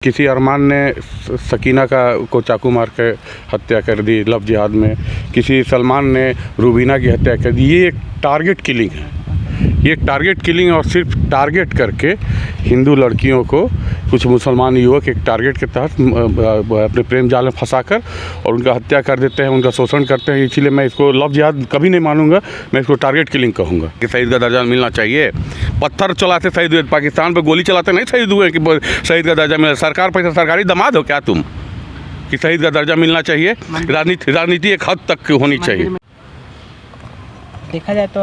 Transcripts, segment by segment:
किसी अरमान ने सकीना को चाकू मार के हत्या कर दी लव जिहाद में। किसी सलमान ने रूबीना की हत्या कर दी। ये एक टारगेट किलिंग है। ये टारगेट किलिंग और सिर्फ टारगेट करके हिंदू लड़कियों को कुछ मुसलमान युवक एक टारगेट के तहत अपने प्रेम जाल में फंसाकर और उनका हत्या कर देते हैं, उनका शोषण करते हैं। इसलिए मैं इसको लव जिहाद कभी नहीं मानूंगा, मैं इसको टारगेट किलिंग कहूँगा कि शहीद का दर्जा मिलना चाहिए। पत्थर चलाते शहीद हुए, पाकिस्तान पर गोली चलाते नहीं शहीद हुए कि शहीद का दर्जा मिला। सरकार पैसा सरकारी दामाद हो क्या तुम कि शहीद का दर्जा मिलना चाहिए? राजनीति एक हद तक होनी चाहिए। देखा जाए तो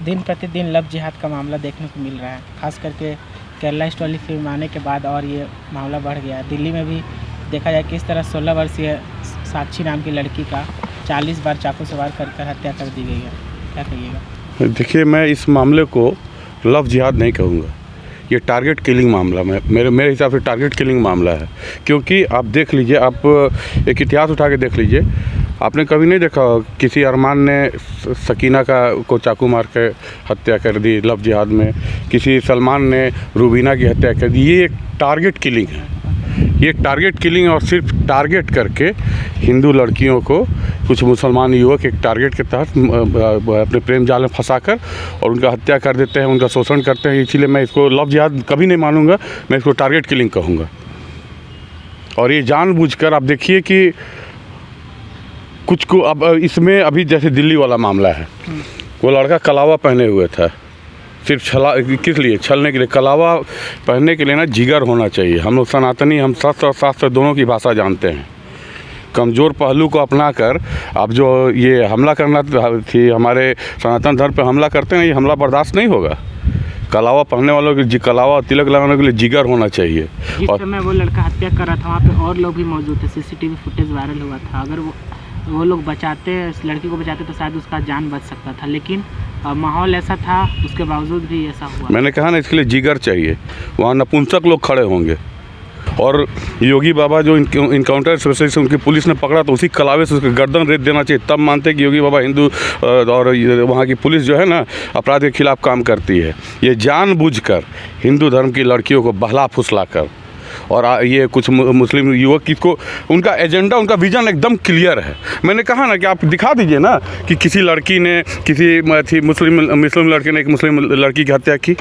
दिन प्रतिदिन लव जिहाद का मामला देखने को मिल रहा है, खास करके केरला स्टोरी फिल्म आने के बाद और ये मामला बढ़ गया है। दिल्ली में भी देखा जाए किस तरह 16 वर्षीय साक्षी नाम की लड़की का 40 बार चाकू से वार कर हत्या कर दी गई है। क्या कहिएगा? देखिए, मैं इस मामले को लव जिहाद नहीं कहूँगा, ये टारगेट किलिंग मामला मेरे हिसाब से टारगेट किलिंग मामला है। क्योंकि आप देख लीजिए, आप एक इतिहास उठा के देख लीजिए। आपने कभी नहीं देखा किसी अरमान ने सकीना को चाकू मार के हत्या कर दी लव जिहाद में। किसी सलमान ने रूबीना की हत्या कर दी। ये एक टारगेट किलिंग है। ये टारगेट किलिंग और सिर्फ टारगेट करके हिंदू लड़कियों को कुछ मुसलमान युवक एक टारगेट के तहत अपने प्रेम जाल में फंसाकर और उनका हत्या कर देते हैं, उनका शोषण करते हैं। इसलिए मैं इसको लव जिहाद कभी नहीं मानूंगा, मैं इसको टारगेट किलिंग कहूँगा। और ये जानबूझकर आप देखिए कि कुछ को अब इसमें अभी जैसे दिल्ली वाला मामला है, वो लड़का कलावा पहने हुए था, सिर्फ किस लिए? छलने के लिए। कलावा पहनने के लिए ना जिगर होना चाहिए। हम लोग सनातनी, हम शास्त्र दोनों की भाषा जानते हैं। कमज़ोर पहलू को अपनाकर अब जो ये हमला करना थी, हमारे सनातन धर्म पे हमला करते हैं, ये हमला बर्दाश्त नहीं होगा। कलावा पहनने वालों के कलावा तिलक लगाने के लिए जिगर होना चाहिए। जिस समय वो लड़का हत्या कर रहा था वहाँ पे और लोग भी मौजूद थे, सीसीटीवी फुटेज वायरल हुआ था। अगर वो लोग बचाते, इस लड़की को बचाते तो शायद उसका जान बच सकता था, लेकिन माहौल ऐसा था, उसके बावजूद भी ऐसा हुआ। मैंने कहा ना, इसके लिए जिगर चाहिए। वहाँ नपुंसक लोग खड़े होंगे। और योगी बाबा जो इनकाउंटर स्पेशलिस्ट, उनकी पुलिस ने पकड़ा तो उसी कलावे से उसके गर्दन रेत देना चाहिए, तब मानते कि योगी बाबा हिंदू और वहाँ की पुलिस जो है ना अपराध के खिलाफ काम करती है। ये जानबूझकर हिंदू धर्म की लड़कियों को बहला फुसला कर और ये कुछ मुस्लिम युवक किसको, उनका एजेंडा, उनका विजन एकदम क्लियर है। मैंने कहा ना कि आप दिखा दीजिए ना कि किसी लड़की ने, किसी मुस्लिम लड़के ने एक मुस्लिम लड़की की हत्या की।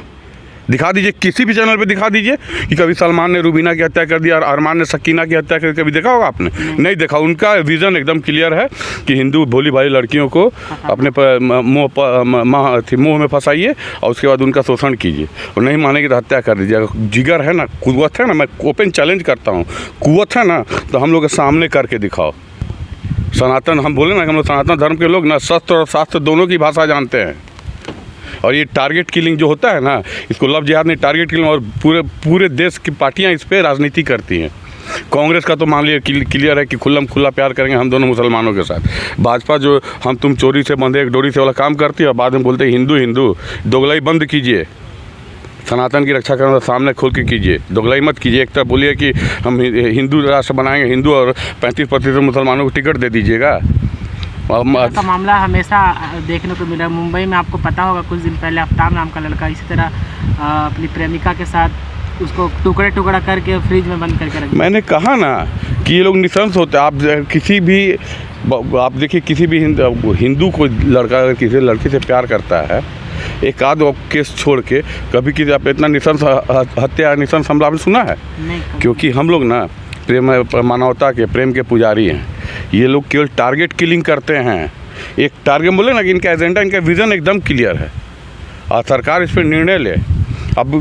दिखा दीजिए, किसी भी चैनल पे दिखा दीजिए कि कभी सलमान ने रूबीना की हत्या कर दी और अरमान ने सकीना की हत्या कर, कभी देखा होगा आपने? नहीं देखा। उनका विज़न एकदम क्लियर है कि हिंदू भोली भाली लड़कियों को अपने मुँह में फंसाइए और उसके बाद उनका शोषण कीजिए और नहीं मानेगी तो हत्या कर दीजिए। जिगर है ना, कुव्वत है ना, मैं ओपन चैलेंज करता हूँ, कुव्वत है ना तो हम लोग के सामने करके दिखाओ। सनातन, हम बोले ना कि हम लोग सनातन धर्म के लोग ना शस्त्र और शास्त्र दोनों की भाषा जानते हैं। और ये टारगेट किलिंग जो होता है ना, इसको लव जिहाद नहीं, टारगेट किलिंग। और पूरे देश की पार्टियां इस पे राजनीति करती हैं। कांग्रेस का तो मान लिया क्लियर है कि खुला प्यार करेंगे हम दोनों मुसलमानों के साथ। भाजपा जो हम तुम चोरी से बंधे एक डोरी से वाला काम करती है और बाद में बोलते हैं हिंदू हिंदू। दोगलाई बंद कीजिए, सनातन की रक्षा करना सामने खोल के कीजिए, दोगलाई मत कीजिए। एक तरफ बोलिए कि हम हिंदू राष्ट्र बनाएंगे, हिंदू और 35% मुसलमानों को टिकट दे दीजिएगा। का मामला हमेशा देखने को मिला। मुंबई में आपको पता होगा, कुछ दिन पहले आफ्ताब नाम का लड़का इसी तरह अपनी प्रेमिका के साथ उसको टुकड़ा करके फ्रिज में बंद करके रख। मैंने कहा ना कि ये लोग निशंस होते हैं। आप किसी भी, आप देखिए, किसी भी हिंदू को लड़का अगर किसी लड़की से प्यार करता है, एक आध केस छोड़ के कभी किसी आप इतना निशंस हत्या, निशंस हमला आपने सुना है? क्योंकि हम लोग ना प्रेम, मानवता के, प्रेम के पुजारी हैं। ये लोग केवल टारगेट किलिंग करते हैं। एक टारगेट बोले ना कि इनका एजेंडा, इनका विज़न एकदम क्लियर है और सरकार इस पर निर्णय ले। अब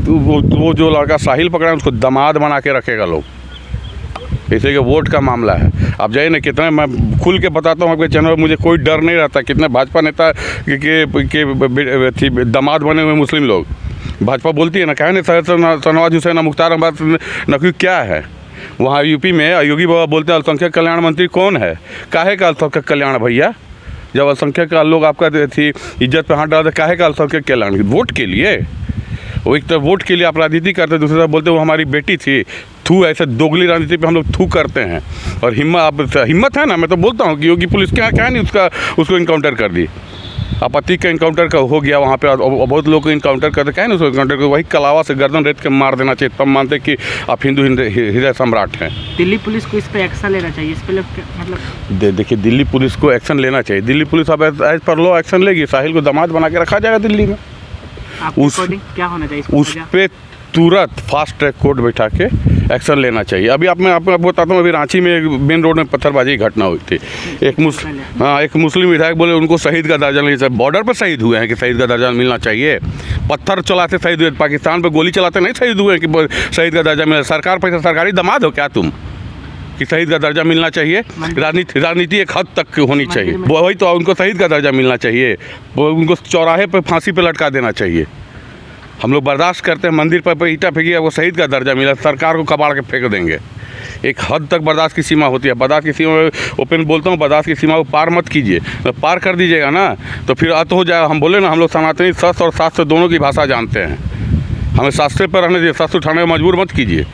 वो जो लड़का साहिल पकड़ा है उसको दामाद बना के रखेगा लोग। इसे कि वोट का मामला है। आप जाइए ना, कितने मैं खुल के बताता हूँ आपके चैनल पर, मुझे कोई डर नहीं रहता। कितने भाजपा नेता के दामाद बने हुए मुस्लिम लोग। भाजपा बोलती है ना, कहे नहीं शहनाज हुसैन, मुख्तार अब्बास नकवी क्या है वहाँ यूपी में। योगी बाबा बोलते हैं अल्पसंख्यक कल्याण मंत्री कौन है? काहे का अल्पसंख्यक कल्याण भैया? जब अल्पसंख्यक लोग आपका थी इज्जत पे हाथ डालते, काहे का अल्पसंख्यक कल्याण? वोट के लिए। वो एक तरफ वोट के लिए आप राजनीति करते, दूसरी तरफ बोलते वो हमारी बेटी थी। थू, ऐसे दोगली राजनीति पे हम लोग थू करते हैं। और हिम्मत है ना, मैं तो बोलता हूँ कि योगी पुलिस क्या नहीं उसको इनकाउंटर कर दी। आपत्ति का इनकाउंटर का हो गया वहाँ पे, और बहुत लोग को इनकाउंटर करते, कहें ना उसको इनकाउंटर को, वही कलावा से गर्दन रेत के मार देना चाहिए, तब मानते कि आप हिंदू हृदय सम्राट हैं। दिल्ली पुलिस को इस पे एक्शन लेना चाहिए, इस पे लोग मतलब देखिए दिल्ली पुलिस को एक्शन लेना चाहिए। दिल्ली पुलिस अब एज पर लॉ एक्शन लेगी, साहिल को दामाद बना के रखा जाएगा दिल्ली में। आपके अकॉर्डिंग क्या होना चाहिए उस पे तुरंत फास्ट ट्रैक कोर्ट बैठा के एक्शन लेना चाहिए। अभी मैं आपको बताता हूँ, अभी रांची में एक मेन रोड में पत्थरबाजी की घटना हुई थी। एक मुस्लिम विधायक बोले उनको शहीद का दर्जा नहीं, बॉर्डर पर शहीद हुए हैं कि शहीद का दर्जा मिलना चाहिए। पत्थर चलाते शहीद हुए, पाकिस्तान पर गोली चलाते नहीं शहीद हुए कि शहीद का दर्जा मिला। सरकार पैसा, सरकारी दामाद हो क्या तुम कि शहीद का दर्जा मिलना चाहिए? राजनीति एक हद तक होनी चाहिए, वही तो उनको शहीद का दर्जा मिलना चाहिए। वो उनको चौराहे पर फांसी पर लटका देना चाहिए। हम लोग बर्दाश्त करते हैं, मंदिर पर ईंटा फेंकी, वो शहीद का दर्जा मिला, सरकार को कबाड़ के फेंक देंगे। एक हद तक बर्दाश्त की सीमा होती है। बर्दाश्त की सीमा, ओपन बोलता हूँ, बर्दाश्त की सीमा को पार मत कीजिए। पार कर दीजिएगा ना तो फिर अत हो जाएगा। हम बोले ना, हम लोग सनातनी शस्त्र और शास्त्र दोनों की भाषा जानते हैं। हमें शास्त्र पर रहने दीजिए, शस्त्र उठाने में मजबूर मत कीजिए।